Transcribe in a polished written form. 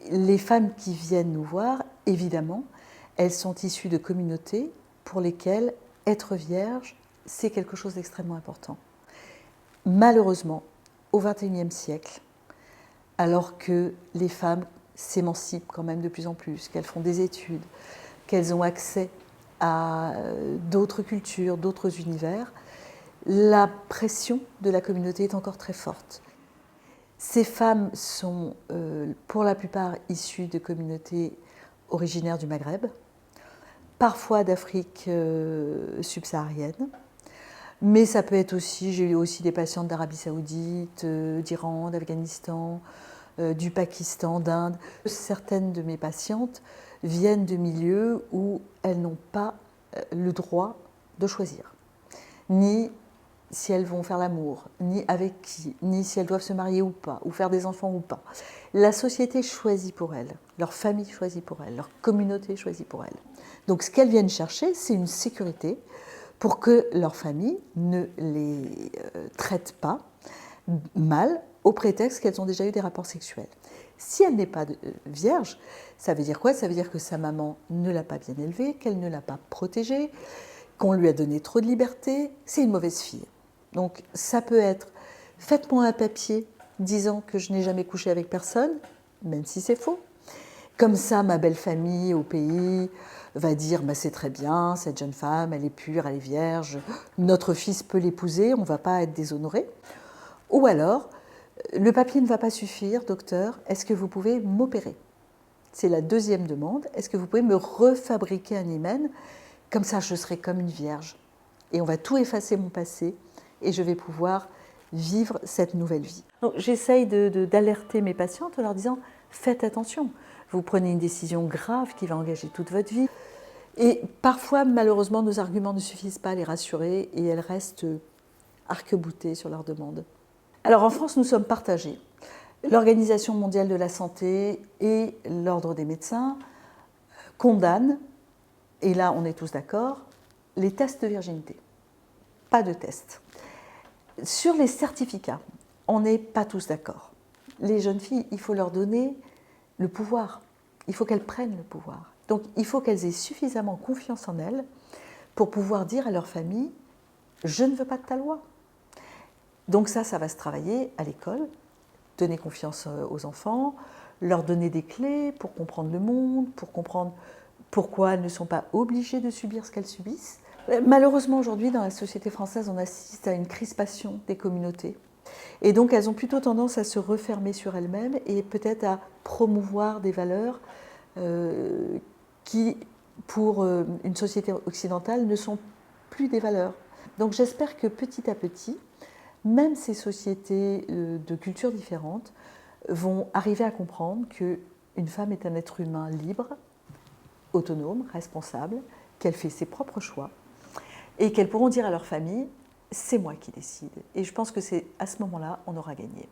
les femmes qui viennent nous voir, évidemment, elles sont issues de communautés pour lesquelles être vierge, c'est quelque chose d'extrêmement important. Malheureusement, au XXIe siècle, alors que les femmes s'émancipent quand même de plus en plus, qu'elles font des études, qu'elles ont accès à d'autres cultures, d'autres univers, la pression de la communauté est encore très forte. Ces femmes sont pour la plupart issues de communautés originaires du Maghreb, parfois d'Afrique subsaharienne, mais ça peut être aussi, j'ai eu aussi des patientes d'Arabie Saoudite, d'Iran, d'Afghanistan, du Pakistan, d'Inde. Certaines de mes patientes viennent de milieux où elles n'ont pas le droit de choisir, ni si elles vont faire l'amour, ni avec qui, ni si elles doivent se marier ou pas, ou faire des enfants ou pas. La société choisit pour elles, leur famille choisit pour elles, leur communauté choisit pour elles. Donc ce qu'elles viennent chercher, c'est une sécurité pour que leur famille ne les traite pas mal au prétexte qu'elles ont déjà eu des rapports sexuels. Si elle n'est pas vierge, ça veut dire quoi? Ça veut dire que sa maman ne l'a pas bien élevée, qu'elle ne l'a pas protégée, qu'on lui a donné trop de liberté, c'est une mauvaise fille. Donc ça peut être « faites-moi un papier disant que je n'ai jamais couché avec personne », même si c'est faux. Comme ça, ma belle famille au pays va dire bah, « c'est très bien, cette jeune femme, elle est pure, elle est vierge, notre fils peut l'épouser, on ne va pas être déshonoré ». Ou alors, le papier ne va pas suffire, docteur, est-ce que vous pouvez m'opérer? C'est la deuxième demande, est-ce que vous pouvez me refabriquer un hymen? Comme ça, je serai comme une vierge. Et on va tout effacer mon passé et je vais pouvoir vivre cette nouvelle vie. J'essaye d'alerter mes patientes en leur disant « faites attention, vous prenez une décision grave qui va engager toute votre vie ». Et parfois, malheureusement, nos arguments ne suffisent pas à les rassurer et elles restent arc-boutées sur leurs demandes. Alors en France, nous sommes partagés. L'Organisation mondiale de la santé et l'Ordre des médecins condamnent, et là on est tous d'accord, les tests de virginité. Pas de tests. Sur les certificats, on n'est pas tous d'accord. Les jeunes filles, il faut leur donner le pouvoir. Il faut qu'elles prennent le pouvoir. Donc il faut qu'elles aient suffisamment confiance en elles pour pouvoir dire à leur famille « je ne veux pas de ta loi ». Donc ça va se travailler à l'école, donner confiance aux enfants, leur donner des clés pour comprendre le monde, pour comprendre pourquoi elles ne sont pas obligées de subir ce qu'elles subissent. Malheureusement, aujourd'hui, dans la société française, on assiste à une crispation des communautés. Et donc, elles ont plutôt tendance à se refermer sur elles-mêmes et peut-être à promouvoir des valeurs qui, pour une société occidentale, ne sont plus des valeurs. Donc, j'espère que petit à petit, même ces sociétés de cultures différentes vont arriver à comprendre qu'une femme est un être humain libre, autonome, responsable, qu'elle fait ses propres choix et qu'elles pourront dire à leur famille « c'est moi qui décide ». Et je pense que c'est à ce moment-là on aura gagné.